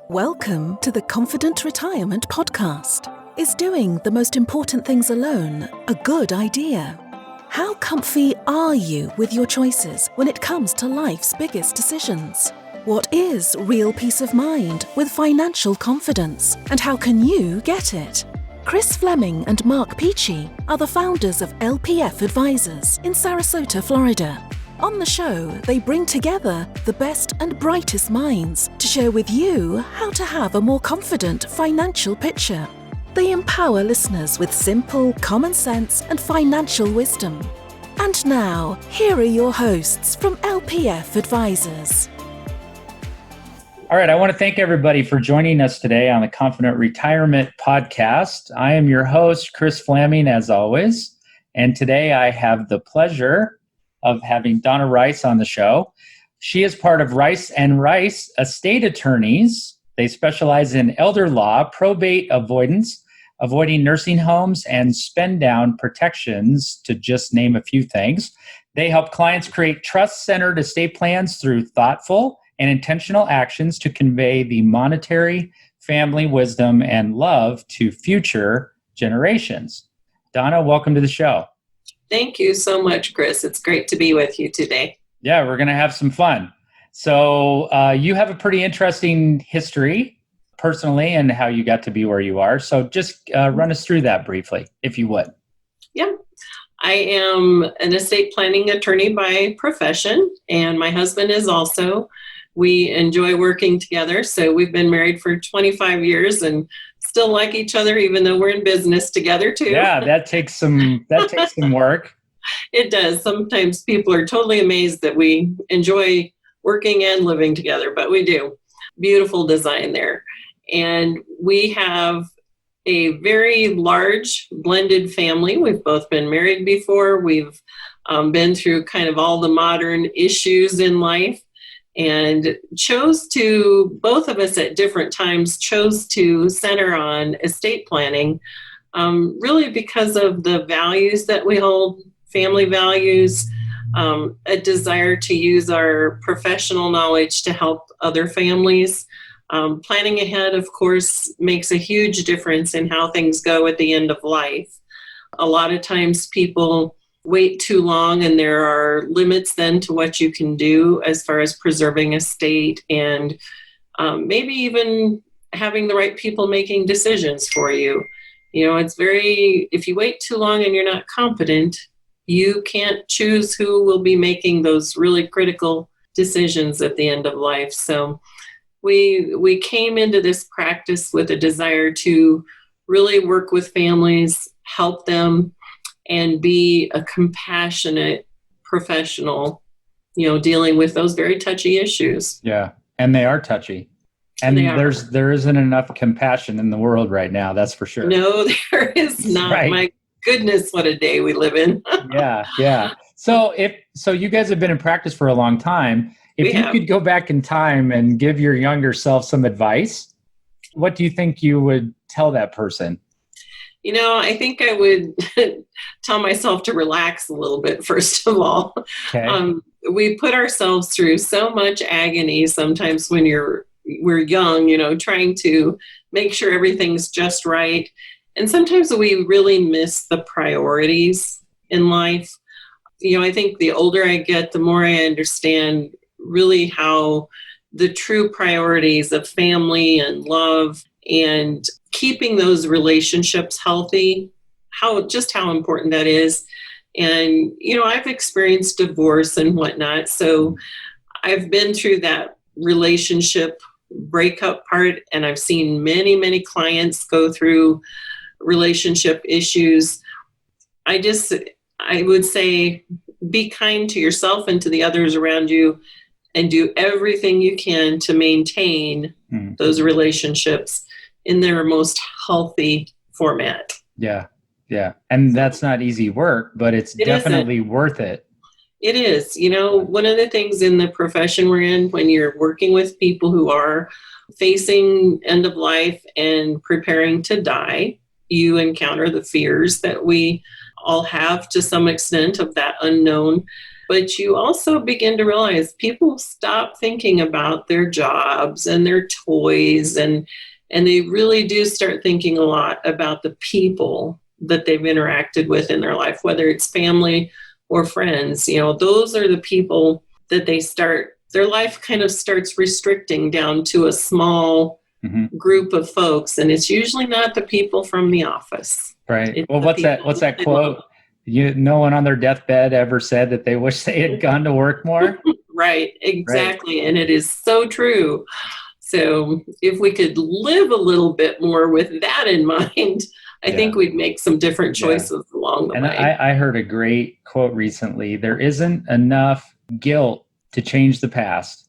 Welcome to the Confident Retirement Podcast. Is doing the most important things alone a good idea? How comfy are you with your choices when it comes to life's biggest decisions? What is real peace of mind with financial confidence, and how can you get it? Kris Flammang and Mark Peachy are the founders of LPF Advisors in Sarasota, Florida. On the show, they bring together the best and brightest minds to share with you how to have a more confident financial picture. They empower listeners with simple, common sense and financial wisdom. And now, here are your hosts from LPF Advisors. All right, I want to thank everybody for joining us today on the Confident Retirement Podcast. I am your host, Kris Flammang, as always. And today I have the pleasure of having Donna Rice on the show. She is part of Rice and Rice Estate Attorneys. They specialize in elder law, probate avoidance, avoiding nursing homes, and spend-down protections, to just name a few things. They help clients create trust-centered estate plans through thoughtful and intentional actions to convey the monetary, family wisdom, and love to future generations. Donna, welcome to the show. Thank you so much, Kris. It's great to be with you today. Yeah, we're going to have some fun. So you have a pretty interesting history personally and how you got to be where you are. So just run us through that briefly, if you would. Yeah. I am an estate planning attorney by profession, and my husband is also. We enjoy working together. So we've been married for 25 years and still like each other, even though we're in business together too. Yeah, that takes some work. It does. Sometimes people are totally amazed that we enjoy working and living together, but we do. Beautiful design there. And we have a very large blended family. We've both been married before. We've been through kind of all the modern issues in life, and both of us at different times chose to center on estate planning, really because of the values that we hold, family values, a desire to use our professional knowledge to help other families. Planning ahead, of course, makes a huge difference in how things go at the end of life. A lot of times people wait too long, and there are limits then to what you can do as far as preserving estate and maybe even having the right people making decisions for you. You know, if you wait too long and you're not competent, you can't choose who will be making those really critical decisions at the end of life. So we came into this practice with a desire to really work with families, help them, and be a compassionate professional, dealing with those very touchy issues. Yeah, and they are touchy. And there isn't enough compassion in the world right now, that's for sure. No, there is not. Right. My goodness, what a day we live in. Yeah. So you guys have been in practice for a long time. If you could go back in time and give your younger self some advice, what do you think you would tell that person? I think I would tell myself to relax a little bit, first of all. Okay. We put ourselves through so much agony sometimes when we're young, trying to make sure everything's just right. And sometimes we really miss the priorities in life. I think the older I get, the more I understand really how the true priorities of family and love and keeping those relationships healthy, how important that is. And, I've experienced divorce and whatnot. So I've been through that relationship breakup part, and I've seen many, many clients go through relationship issues. I would say be kind to yourself and to the others around you, and do everything you can to maintain those relationships in their most healthy format. Yeah. And that's not easy work, but it's definitely worth it. It is. One of the things in the profession we're in, when you're working with people who are facing end of life and preparing to die, you encounter the fears that we all have to some extent of that unknown. But you also begin to realize people stop thinking about their jobs and their toys, and they really do start thinking a lot about the people that they've interacted with in their life, whether it's family or friends. Those are the people that their life kind of starts restricting down to a small group of folks, and it's usually not the people from the office. Right. Well, what's that quote? No one on their deathbed ever said that they wish they had gone to work more. Right. Exactly. Right. And it is so true. So if we could live a little bit more with that in mind, I think we'd make some different choices along the way. And I heard a great quote recently. There isn't enough guilt to change the past.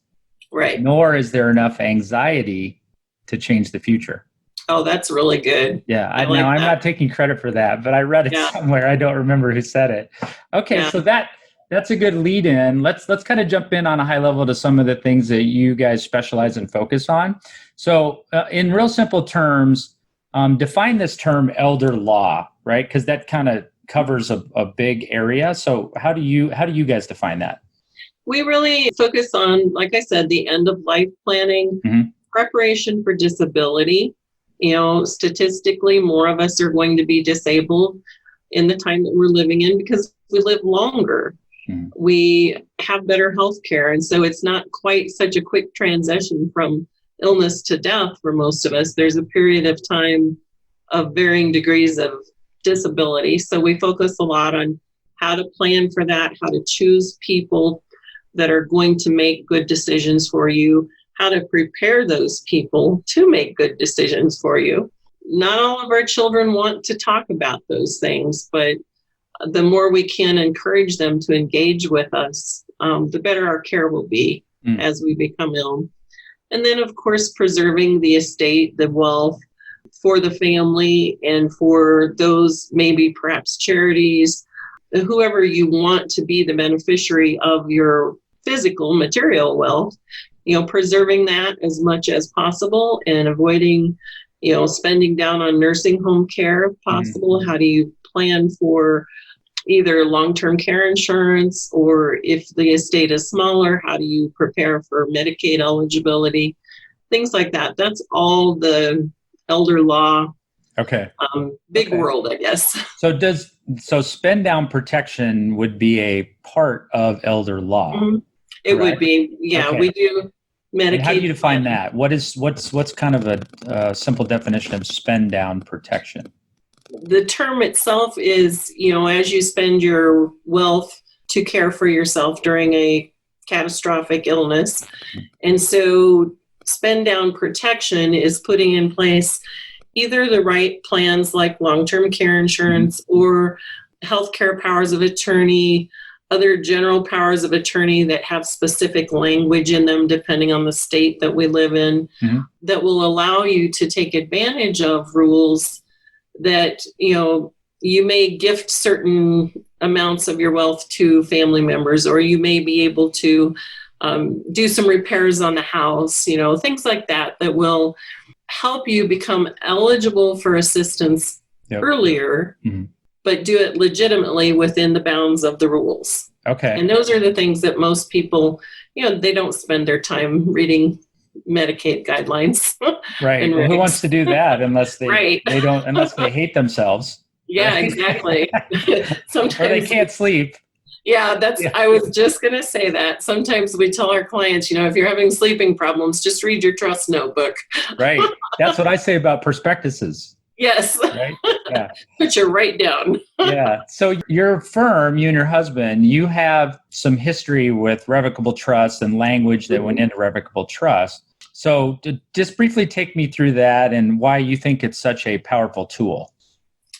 Right. Nor is there enough anxiety to change the future. Oh, that's really good. Yeah. I'm not taking credit for that, but I read it somewhere. I don't remember who said it. Okay. So that's a good lead in. Let's kind of jump in on a high level to some of the things that you guys specialize and focus on. So in real simple terms, define this term elder law, right? Because that kind of covers a big area. So how do you guys define that? We really focus on, like I said, the end of life planning, preparation for disability. Statistically, more of us are going to be disabled in the time that we're living in because we live longer. We have better health care. And so it's not quite such a quick transition from illness to death for most of us. There's a period of time of varying degrees of disability. So we focus a lot on how to plan for that, how to choose people that are going to make good decisions for you, how to prepare those people to make good decisions for you. Not all of our children want to talk about those things, but the more we can encourage them to engage with us, the better our care will be as we become ill. And then, of course, preserving the estate, the wealth for the family and for those maybe perhaps charities, whoever you want to be the beneficiary of your physical material wealth, preserving that as much as possible and avoiding, spending down on nursing home care if possible. How do you plan for either long-term care insurance, or if the estate is smaller, how do you prepare for Medicaid eligibility? Things like that. That's all the elder law. Okay. Big world, I guess. So spend down protection would be a part of elder law. It would be. Yeah, okay. We do Medicaid. And how do you define that? What's kind of a simple definition of spend down protection? The term itself is, as you spend your wealth to care for yourself during a catastrophic illness. And so spend down protection is putting in place either the right plans like long-term care insurance or healthcare powers of attorney, other general powers of attorney that have specific language in them depending on the state that we live in, that will allow you to take advantage of rules that, you may gift certain amounts of your wealth to family members, or you may be able to do some repairs on the house, things like that will help you become eligible for assistance earlier, but do it legitimately within the bounds of the rules. Okay. And those are the things that most people, they don't spend their time reading Medicaid guidelines. Right. Well, who wants to do that unless they don't, unless they hate themselves? Yeah, right? Exactly. Sometimes or they can't sleep. Yeah, I was just going to say that. Sometimes we tell our clients, if you're having sleeping problems, just read your trust notebook. Right. That's what I say about prospectuses. Yes. Right? Yeah. Put you right down. Yeah. So your firm, you and your husband, you have some history with revocable trust and language that went into revocable trust. So just briefly take me through that and why you think it's such a powerful tool.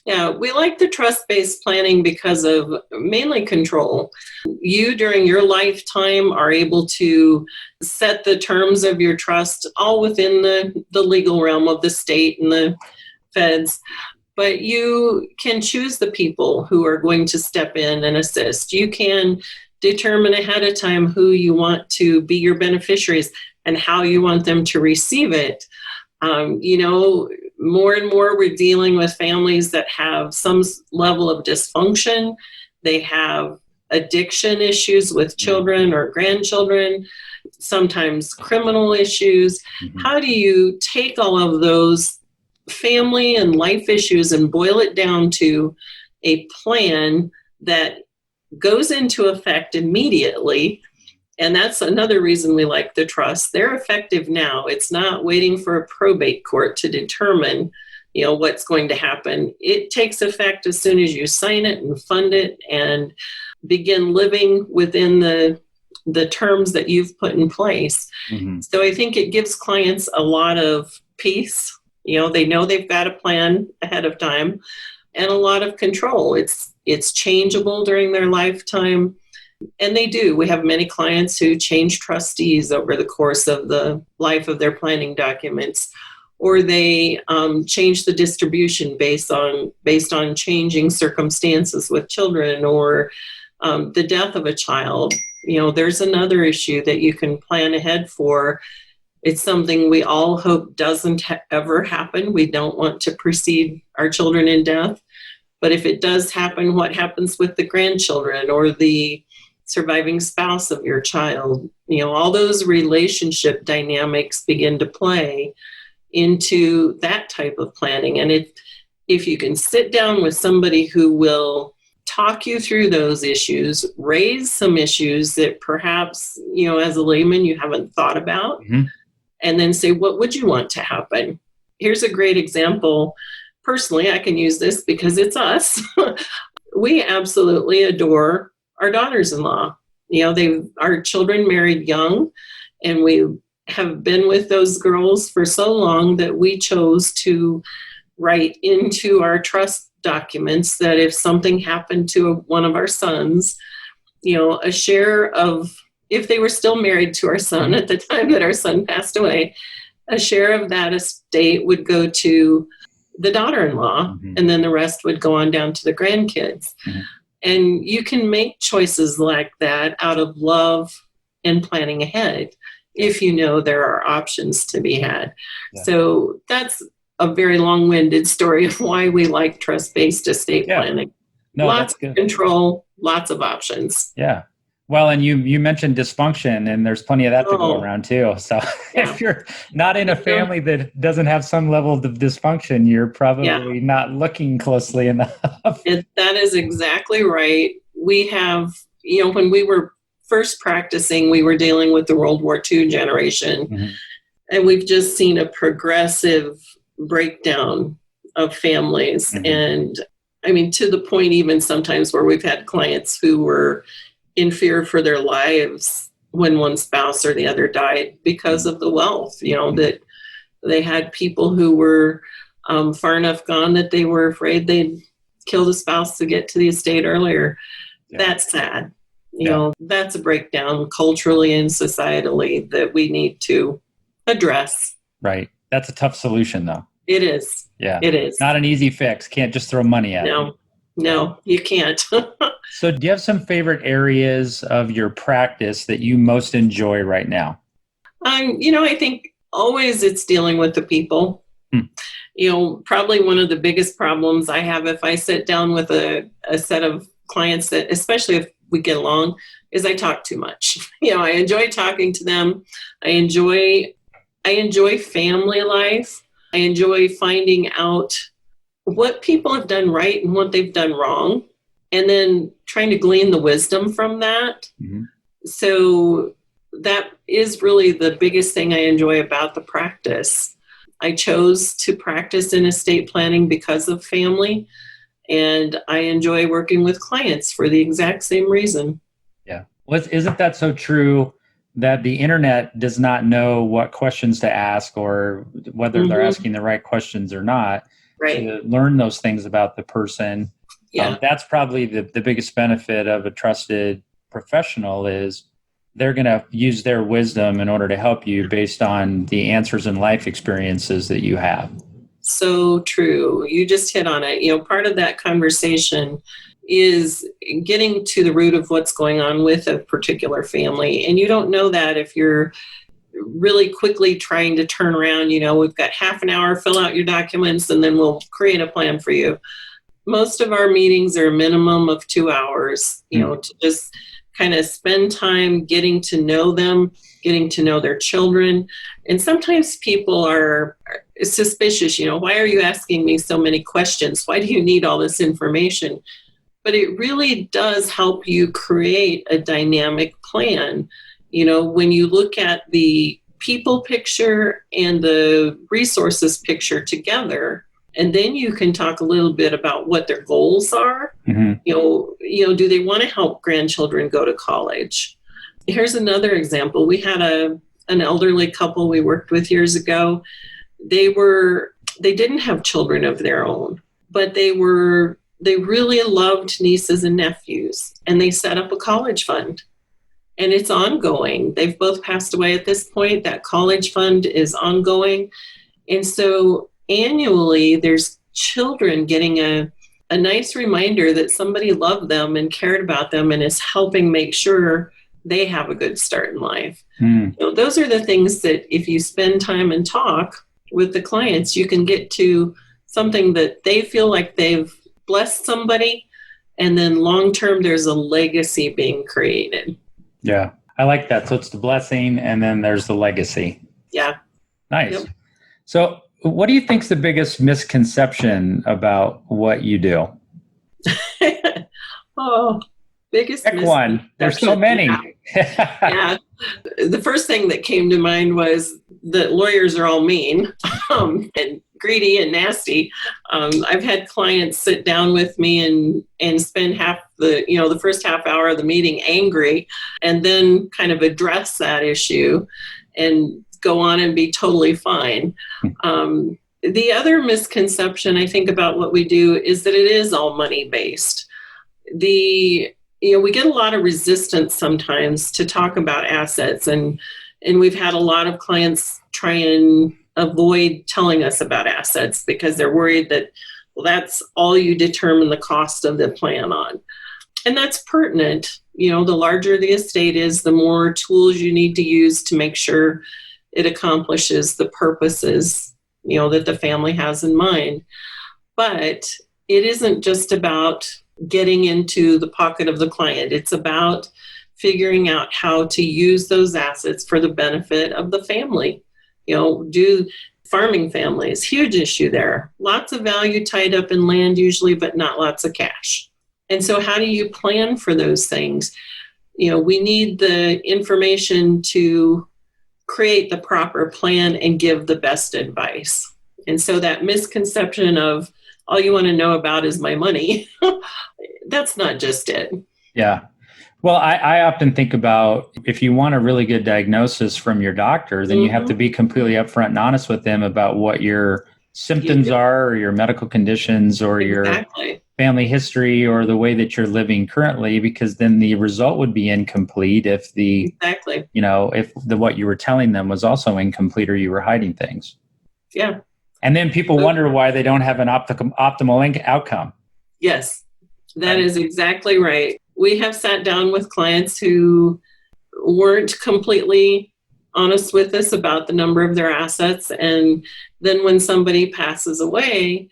Yeah, we like the trust-based planning because of mainly control. You, during your lifetime, are able to set the terms of your trust all within the legal realm of the state and the feds. But you can choose the people who are going to step in and assist. You can determine ahead of time who you want to be your beneficiaries and how you want them to receive it. More and more we're dealing with families that have some level of dysfunction. They have addiction issues with children or grandchildren, sometimes criminal issues. How do you take all of those family and life issues and boil it down to a plan that goes into effect immediately? And that's another reason we like the trust. They're effective now. It's not waiting for a probate court to determine, what's going to happen. It takes effect as soon as you sign it and fund it and begin living within the terms that you've put in place. So I think it gives clients a lot of peace. They know they've got a plan ahead of time and a lot of control. It's changeable during their lifetime. And they do. We have many clients who change trustees over the course of the life of their planning documents, or they change the distribution based on changing circumstances with children, or the death of a child. There's another issue that you can plan ahead for. It's something we all hope doesn't ever happen. We don't want to precede our children in death. But if it does happen, what happens with the grandchildren or the surviving spouse of your child? All those relationship dynamics begin to play into that type of planning. And if you can sit down with somebody who will talk you through those issues, raise some issues that perhaps, as a layman, you haven't thought about, and then say, what would you want to happen? Here's a great example. Personally, I can use this because it's us. We absolutely adore our daughters-in-law. Our children married young, and we have been with those girls for so long that we chose to write into our trust documents that if something happened to one of our sons, a share of, if they were still married to our son at the time that our son passed away, a share of that estate would go to the daughter-in-law, and then the rest would go on down to the grandkids. And you can make choices like that out of love and planning ahead if you know there are options to be had. So that's a very long-winded story of why we like trust-based estate planning. Lots of control, lots of options. Yeah. Well, and you mentioned dysfunction, and there's plenty of that to go around too. So if you're not in a family that doesn't have some level of dysfunction, you're probably not looking closely enough. That is exactly right. We have, when we were first practicing, we were dealing with the World War II generation, and we've just seen a progressive breakdown of families. And I mean, to the point even sometimes where we've had clients who were in fear for their lives when one spouse or the other died because of the wealth, that they had people who were far enough gone that they were afraid they'd kill the spouse to get to the estate earlier. That's sad. That's a breakdown culturally and societally that we need to address. Right. That's a tough solution though. It is. Yeah. It is. Not an easy fix. Can't just throw money at it. No, you can't. So do you have some favorite areas of your practice that you most enjoy right now? I think always it's dealing with the people. Probably one of the biggest problems I have if I sit down with a set of clients that, especially if we get along, is I talk too much. I enjoy talking to them. I enjoy family life. I enjoy finding out what people have done right and what they've done wrong, and then trying to glean the wisdom from that. So that is really the biggest thing I enjoy about the practice. I chose to practice in estate planning because of family, and I enjoy working with clients for the exact same reason. Yeah. Well, isn't that so true that the internet does not know what questions to ask or whether they're asking the right questions or not? Right. To learn those things about the person. That's probably the biggest benefit of a trusted professional is they're going to use their wisdom in order to help you based on the answers and life experiences that you have. So true. You just hit on it. Part of that conversation is getting to the root of what's going on with a particular family. And you don't know that if you're really quickly trying to turn around, we've got half an hour, fill out your documents, and then we'll create a plan for you. most of our meetings are a minimum of 2 hours, to just kind of spend time getting to know them, getting to know their children. And sometimes people are suspicious, why are you asking me so many questions? Why do you need all this information? But it really does help you create a dynamic plan. When you look at the people picture and the resources picture together, and then you can talk a little bit about what their goals are. Do they want to help grandchildren go to college? Here's another example. We had an elderly couple we worked with years ago. They didn't have children of their own, but they really loved nieces and nephews, and they set up a college fund. And it's ongoing. They've both passed away at this point. That college fund is ongoing. And so annually, there's children getting a nice reminder that somebody loved them and cared about them and is helping make sure they have a good start in life. Those are the things that if you spend time and talk with the clients, you can get to something that they feel like they've blessed somebody. And then long-term, there's a legacy being created. Yeah, I like that. So it's the blessing and then there's the legacy. Yeah. Nice. Yep. So what do you think is the biggest misconception about what you do? Biggest Pick one. There's so many. Yeah. The first thing that came to mind was that lawyers are all mean and greedy and nasty. I've had clients sit down with me and spend the first half hour of the meeting angry, and then kind of address that issue and go on and be totally fine. The other misconception I think about what we do is that it is all money based. We get a lot of resistance sometimes to talk about assets, and we've had a lot of clients try and avoid telling us about assets because they're worried that, well, that's all you determine the cost of the plan on. And that's pertinent. The larger the estate is, the more tools you need to use to make sure it accomplishes the purposes, that the family has in mind. But it isn't just about getting into the pocket of the client. It's about figuring out how to use those assets for the benefit of the family. Do farming families, huge issue there. Lots of value tied up in land usually, but not lots of cash. And so how do you plan for those things? We need the information to create the proper plan and give the best advice. And so that misconception of all you want to know about is my money, that's not just it. Yeah. Well, I often think about if you want a really good diagnosis from your doctor, then you have to be completely upfront and honest with them about what your symptoms are, or your medical conditions, or your family history, or the way that you're living currently, because then the result would be incomplete if what you were telling them was also incomplete or you were hiding things. Yeah. And then people wonder why they don't have an optimal outcome. Yes, that is exactly right. We have sat down with clients who weren't completely honest with us about the number of their assets. And then when somebody passes away,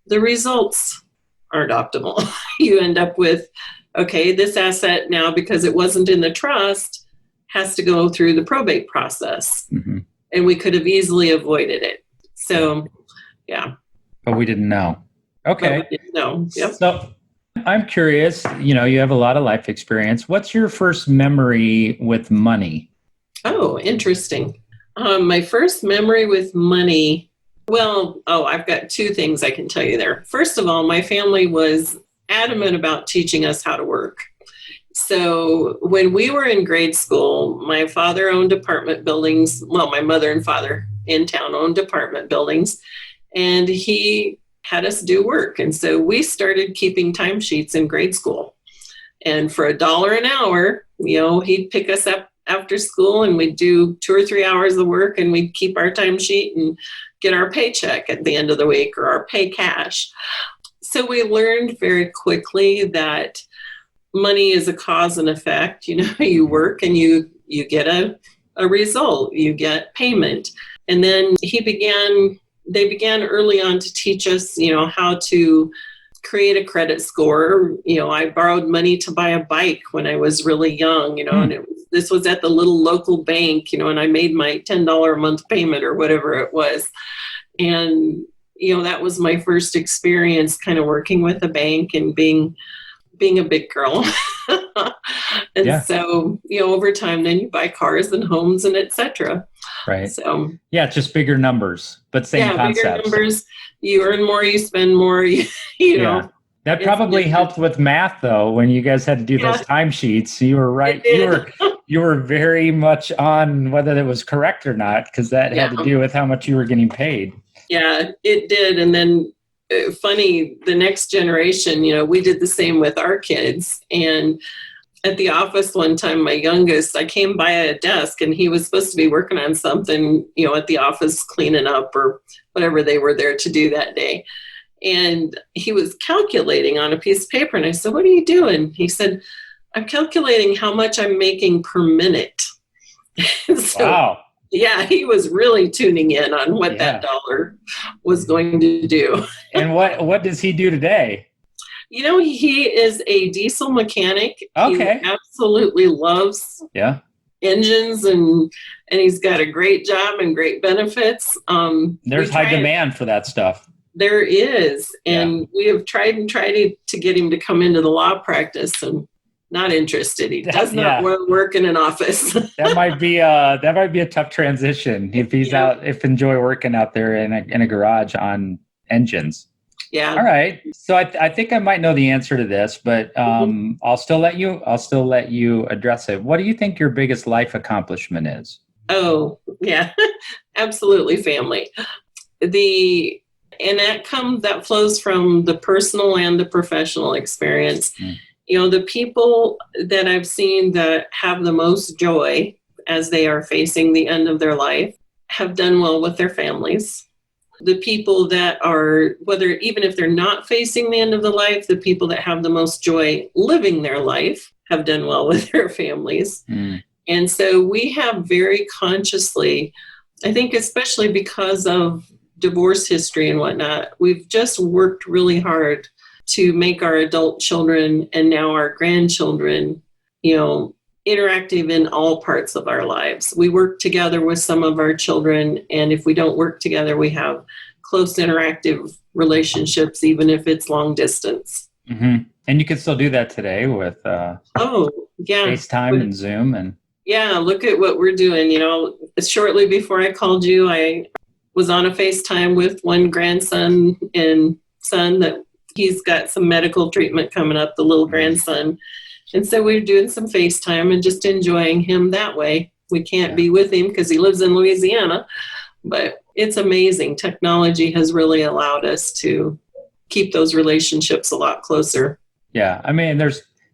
the results aren't optimal. You end up with, okay, this asset now, because it wasn't in the trust, has to go through the probate process. Mm-hmm. And we could have easily avoided it. So, yeah. But we didn't know. Okay. But we didn't know. Yep. So I'm curious, you have a lot of life experience. What's your first memory with money? Oh, interesting. My first memory with money, I've got two things I can tell you there. First of all, my family was adamant about teaching us how to work. So when we were in grade school, my father owned apartment buildings. Well, my mother and father in town owned apartment buildings, and he had us do work. And so we started keeping timesheets in grade school. And for $1 an hour, he'd pick us up after school and we'd do 2 or 3 hours of work, and we'd keep our timesheet and get our paycheck at the end of the week, or our pay cash. So we learned very quickly that money is a cause and effect. You work and you get a result, you get payment. And then they began early on to teach us, how to create a credit score. I borrowed money to buy a bike when I was really young, and this was at the little local bank, and I made my $10 a month payment or whatever it was. And, that was my first experience kind of working with a bank and being a big girl. And so, over time, then you buy cars and homes and etc. Right. So it's just bigger numbers, but same concepts. Bigger numbers. You earn more, you spend more, you know. That probably helped with math, though, when you guys had to do those timesheets. You were right. You were very much on whether it was correct or not, because that had to do with how much you were getting paid. Yeah, it did. And then funny, the next generation, we did the same with our kids. And at the office one time, my youngest, I came by a desk and he was supposed to be working on something, at the office, cleaning up or whatever they were there to do that day. And he was calculating on a piece of paper. And I said, "What are you doing?" He said, "I'm calculating how much I'm making per minute." So, wow. Yeah, he was really tuning in on what that dollar was going to do. And what does he do today? He is a diesel mechanic. Okay. He absolutely loves engines, and he's got a great job and great benefits. There's high demand for that stuff. There is. And we have tried to get him to come into the law practice, and not interested. He does not want to work in an office. That might be a tough transition if he's enjoy working out there in a garage on engines. Yeah. All right. So I think I might know the answer to this, but I'll still let you address it. What do you think your biggest life accomplishment is? Oh, yeah. Absolutely family. And that flows from the personal and the professional experience. The people that I've seen that have the most joy as they are facing the end of their life have done well with their families. The people that are, even if they're not facing the end of the life, the people that have the most joy living their life have done well with their families. And so we have very consciously, I think especially because of divorce history and whatnot, we've just worked really hard to make our adult children and now our grandchildren, interactive in all parts of our lives. We work together with some of our children, and if we don't work together, we have close interactive relationships, even if it's long distance. Mm-hmm. And you can still do that today with FaceTime and Zoom. And look at what we're doing. Shortly before I called you, I was on a FaceTime with one grandson and son that he's got some medical treatment coming up, the little grandson. And so we're doing some FaceTime and just enjoying him that way. We can't be with him because he lives in Louisiana, but it's amazing. Technology has really allowed us to keep those relationships a lot closer. Yeah. I mean,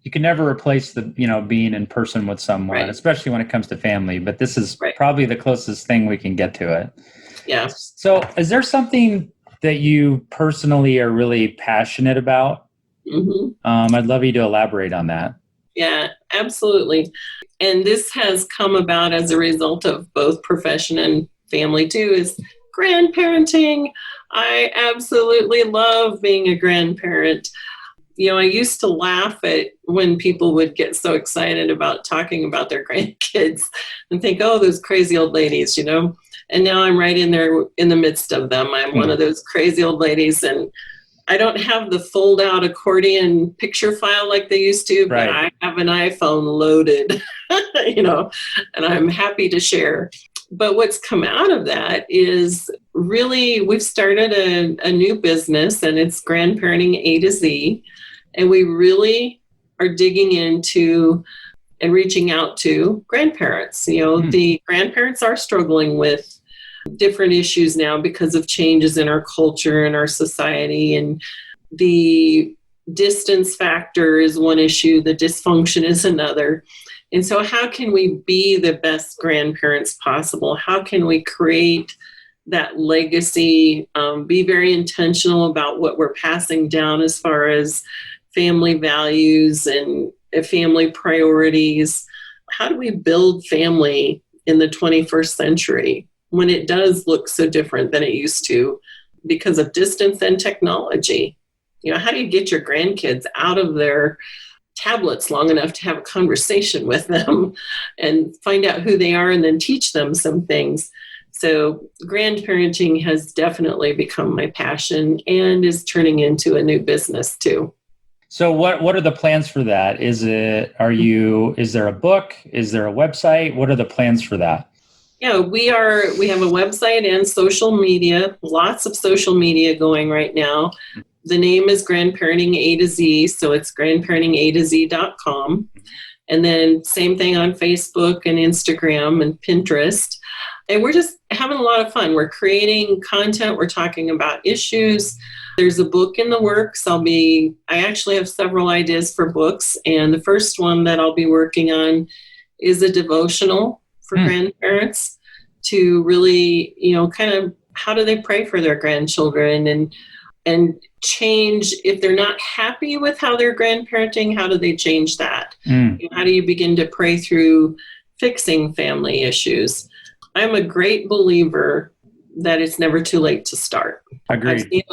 you can never replace being in person with someone, especially when it comes to family, but this is probably the closest thing we can get to it. Yeah. So is there something that you personally are really passionate about? Mm-hmm. I'd love you to elaborate on that. Yeah, absolutely. And this has come about as a result of both profession and family too, is grandparenting. I absolutely love being a grandparent. I used to laugh at when people would get so excited about talking about their grandkids and think, oh, those crazy old ladies, And now I'm right in there in the midst of them. I'm one of those crazy old ladies, and I don't have the fold out accordion picture file like they used to, but I have an iPhone loaded, and I'm happy to share. But what's come out of that is really, we've started a new business, and it's Grandparenting A to Z. And we really are digging into and reaching out to grandparents. The grandparents are struggling with different issues now because of changes in our culture and our society. And the distance factor is one issue. The dysfunction is another. And so how can we be the best grandparents possible? How can we create that legacy, be very intentional about what we're passing down as far as family values and family priorities? How do we build family in the 21st century when it does look so different than it used to because of distance and technology? how do you get your grandkids out of their tablets long enough to have a conversation with them and find out who they are and then teach them some things? So grandparenting has definitely become my passion and is turning into a new business too. So what are the plans for that? Is there a book? Is there a website? What are the plans for that? Yeah, we have a website and social media, lots of social media going right now. The name is Grandparenting A to Z, so it's grandparentingatoz.com. And then same thing on Facebook and Instagram and Pinterest. And we're just having a lot of fun. We're creating content. We're talking about issues. There's a book in the works. I actually have several ideas for books. And the first one that I'll be working on is a devotional for grandparents to really, kind of how do they pray for their grandchildren and change if they're not happy with how they're grandparenting, how do they change that? How do you begin to pray through fixing family issues? I'm a great believer that it's never too late to start. Agreed.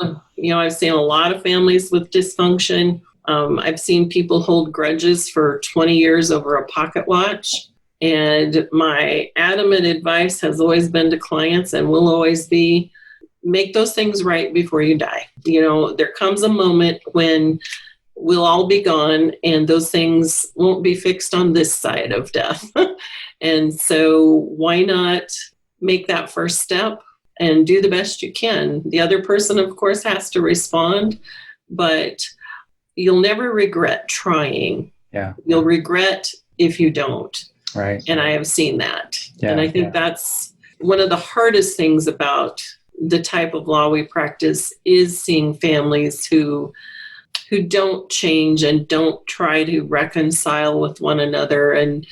I've seen a lot of families with dysfunction. I've seen people hold grudges for 20 years over a pocket watch. And my adamant advice has always been to clients and will always be, make those things right before you die. There comes a moment when we'll all be gone and those things won't be fixed on this side of death. And so why not make that first step and do the best you can? The other person, of course, has to respond, but you'll never regret trying. Yeah. You'll regret if you don't. Right. And I have seen that. Yeah, and I think that's one of the hardest things about the type of law we practice is seeing families who don't change and don't try to reconcile with one another. And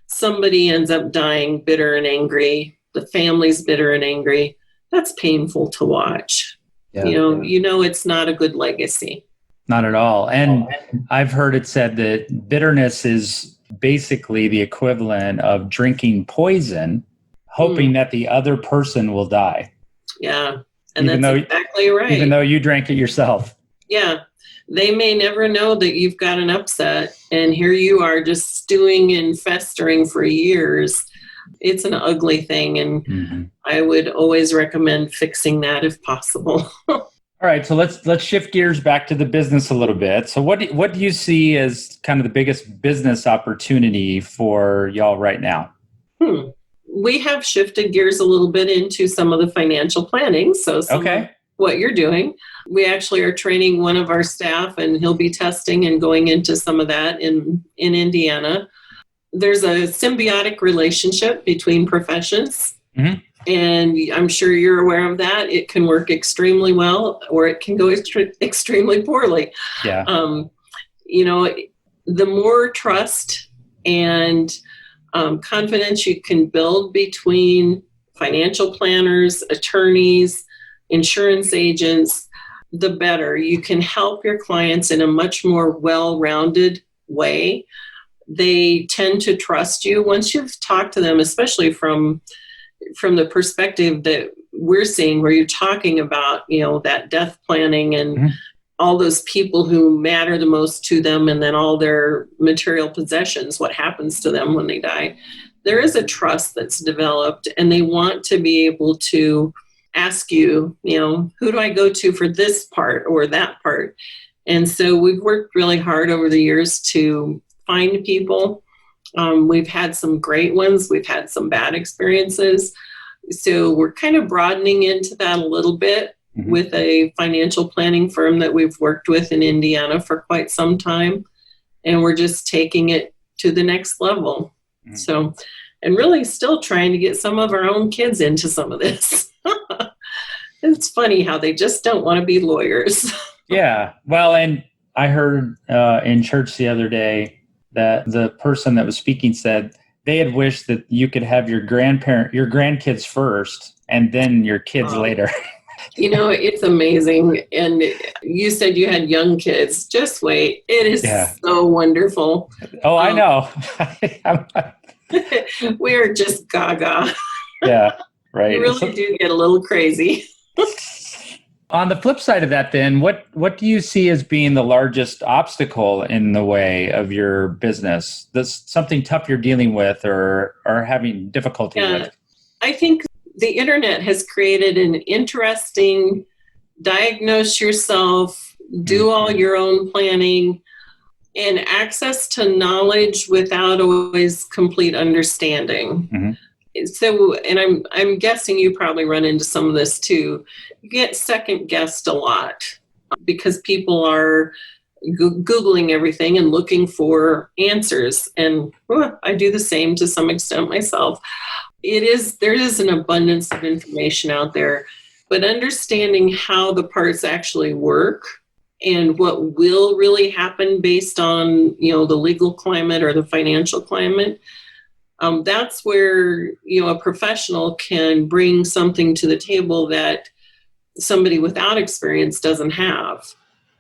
somebody ends up dying bitter and angry. The family's bitter and angry. That's painful to watch. Yeah, it's not a good legacy. Not at all. And I've heard it said that bitterness is basically the equivalent of drinking poison, hoping that the other person will die. Yeah. And that's exactly right. Even though you drank it yourself. Yeah. They may never know that you've got an upset, and here you are just stewing and festering for years. It's an ugly thing, and I would always recommend fixing that if possible. All right, so let's shift gears back to the business a little bit. So what do you see as kind of the biggest business opportunity for y'all right now? We have shifted gears a little bit into some of the financial planning. So what you're doing. We actually are training one of our staff, and he'll be testing and going into some of that in Indiana. There's a symbiotic relationship between professions, and I'm sure you're aware of that. It can work extremely well, or it can go extremely poorly. Yeah. The more trust and confidence you can build between financial planners, attorneys, insurance agents, the better. You can help your clients in a much more well-rounded way. They tend to trust you once you've talked to them, especially from the perspective that we're seeing, where you're talking about, that death planning and all those people who matter the most to them, and then all their material possessions, what happens to them when they die. There is a trust that's developed, and they want to be able to ask you, who do I go to for this part or that part? And so we've worked really hard over the years to find people. We've had some great ones. We've had some bad experiences. So we're kind of broadening into that a little bit with a financial planning firm that we've worked with in Indiana for quite some time. And we're just taking it to the next level. So, and really still trying to get some of our own kids into some of this. It's funny how they just don't want to be lawyers. Yeah. Well, and I heard in church the other day that the person that was speaking said they had wished that you could have your grandkids first and then your kids later. It's amazing. And you said you had young kids. Just wait. It is so wonderful. Oh, I know. We're just gaga. Yeah, right. We really do get a little crazy. On the flip side of that, then, what do you see as being the largest obstacle in the way of your business? That's something tough you're dealing with or having difficulty with? I think the internet has created an interesting diagnose yourself, do all your own planning, and access to knowledge without always complete understanding. Mm-hmm. So, and I'm guessing you probably run into some of this too. You get second guessed a lot because people are Googling everything and looking for answers. And I do the same to some extent myself. There is an abundance of information out there, but understanding how the parts actually work and what will really happen based on, the legal climate or the financial climate, that's where, a professional can bring something to the table that somebody without experience doesn't have.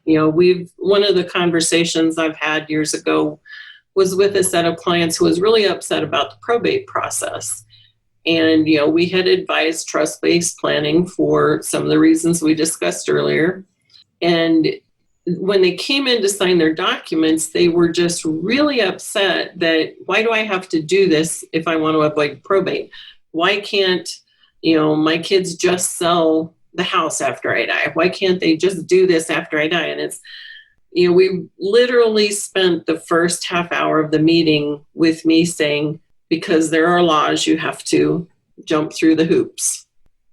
One of the conversations I've had years ago was with a set of clients who was really upset about the probate process. And, we had advised trust-based planning for some of the reasons we discussed earlier. And when they came in to sign their documents, they were just really upset that, why do I have to do this if I want to avoid probate? Why can't, my kids just sell the house after I die? Why can't they just do this after I die? And it's, we literally spent the first half hour of the meeting with me saying, because there are laws, you have to jump through the hoops.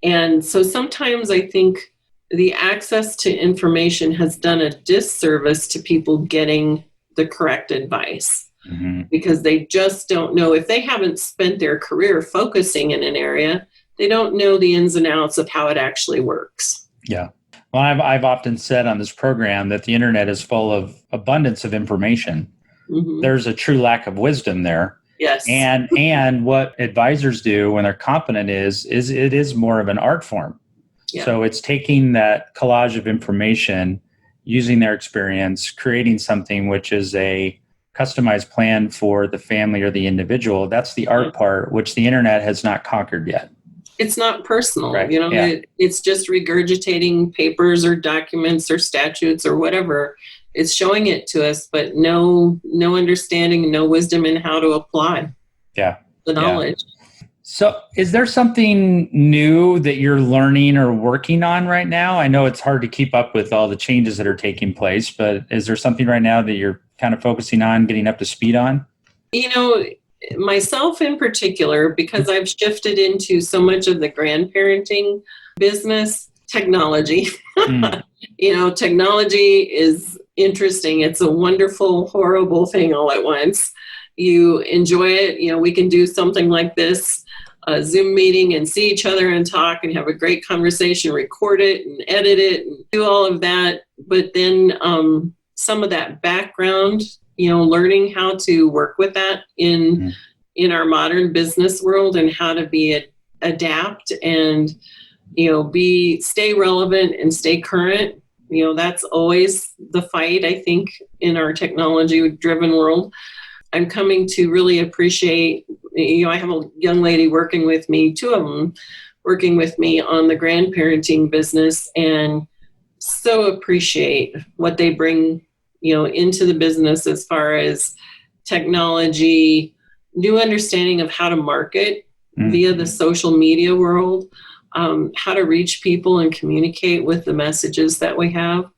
And so sometimes I think the access to information has done a disservice to people getting the correct advice, because they just don't know. If they haven't spent their career focusing in an area, they don't know the ins and outs of how it actually works. Yeah. Well, I've often said on this program that the internet is full of abundance of information. Mm-hmm. There's a true lack of wisdom there. Yes. And what advisors do when they're competent is it is more of an art form. Yeah. So it's taking that collage of information, using their experience, creating something which is a customized plan for the family or the individual. That's the art part, which the internet has not conquered yet. It's not personal, right? It's just regurgitating papers or documents or statutes or whatever. It's showing it to us, but no understanding, no wisdom in how to apply the knowledge. Yeah. So is there something new that you're learning or working on right now? I know it's hard to keep up with all the changes that are taking place, but is there something right now that you're kind of focusing on, getting up to speed on? Myself in particular, because I've shifted into so much of the grandparenting business, technology. Technology is interesting. It's a wonderful, horrible thing all at once. You enjoy it. We can do something like this, a Zoom meeting, and see each other and talk and have a great conversation, record it and edit it and do all of that. But then some of that background, learning how to work with that in our modern business world and how to adapt and, stay relevant and stay current. That's always the fight, I think, in our technology-driven world. I'm coming to really appreciate, I have a young lady working with me, two of them working with me on the grandparenting business, and so appreciate what they bring, into the business as far as technology, new understanding of how to market via the social media world, how to reach people and communicate with the messages that we have.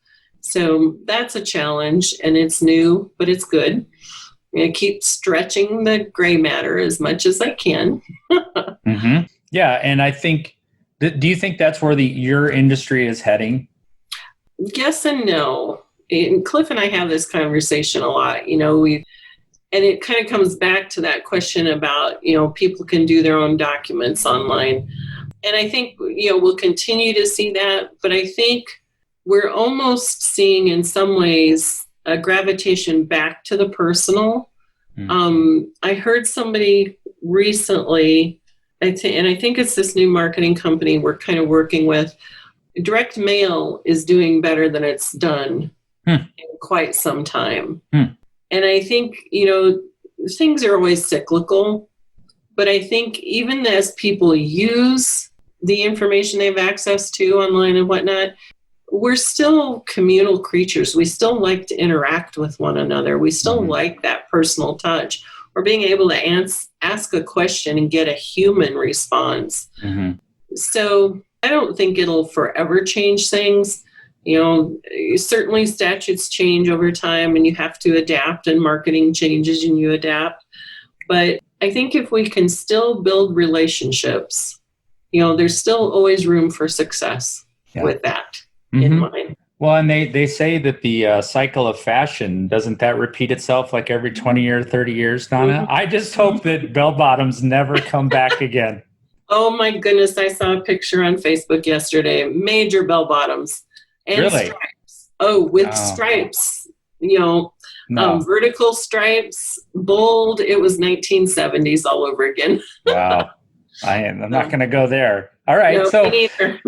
So that's a challenge, and it's new, but it's good. I keep stretching the gray matter as much as I can. Yeah, and I think, do you think that's where your industry is heading? Yes and no. And Cliff and I have this conversation a lot. And it kind of comes back to that question about, people can do their own documents online. And I think, we'll continue to see that. But I think we're almost seeing in some ways a gravitation back to the personal. I heard somebody recently, and I think it's this new marketing company we're kind of working with, direct mail is doing better than it's done in quite some time. And I think, things are always cyclical, but I think even as people use the information they have access to online and whatnot, we're still communal creatures. We still like to interact with one another. We still like that personal touch, or being able to ask a question and get a human response. So I don't think it'll forever change things. Certainly statutes change over time and you have to adapt, and marketing changes and you adapt. But I think if we can still build relationships, there's still always room for success with that in mind. Well, and they say that the cycle of fashion, doesn't that repeat itself like every 20 or 30 years, Donna? I just hope that bell bottoms never come back again. Oh my goodness, I saw a picture on Facebook yesterday. Major bell bottoms and stripes. With stripes, vertical stripes, bold. It was 1970s all over again. Wow. I'm not going to go there. All right. No, so me neither.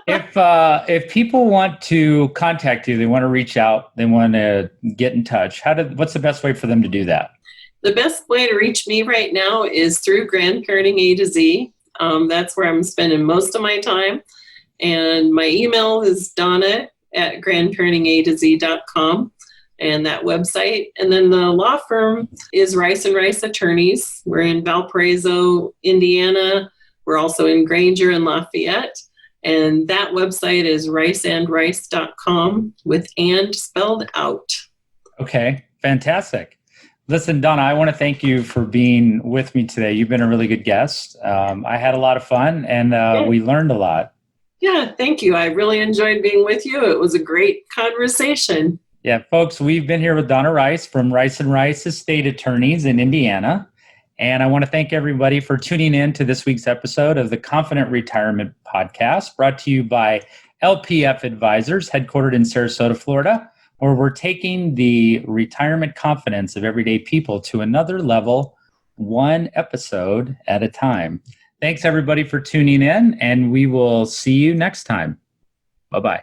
if people want to contact you, they want to reach out, they want to get in touch, what's the best way for them to do that? The best way to reach me right now is through Grandparenting A to Z. That's where I'm spending most of my time. And my email is donna@grandparentingatoz.com, and that website. And then the law firm is Rice & Rice Attorneys. We're in Valparaiso, Indiana. We're also in Granger and Lafayette. And that website is riceandrice.com with "and" spelled out. Okay, fantastic. Listen, Donna, I want to thank you for being with me today. You've been a really good guest. I had a lot of fun, and we learned a lot. Yeah, thank you. I really enjoyed being with you. It was a great conversation. Yeah, folks, we've been here with Donna Rice from Rice & Rice Estate Attorneys in Indiana. And I want to thank everybody for tuning in to this week's episode of the Confident Retirement Podcast, brought to you by LPF Advisors, headquartered in Sarasota, Florida, where we're taking the retirement confidence of everyday people to another level, one episode at a time. Thanks, everybody, for tuning in, and we will see you next time. Bye-bye.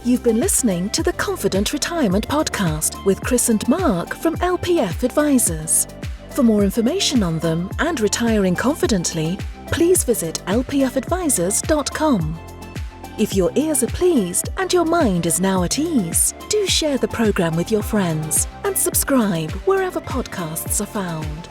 You've been listening to the Confident Retirement Podcast with Kris and Mark from LPF Advisors. For more information on them and retiring confidently, please visit lpfadvisors.com. If your ears are pleased and your mind is now at ease, do share the program with your friends and subscribe wherever podcasts are found.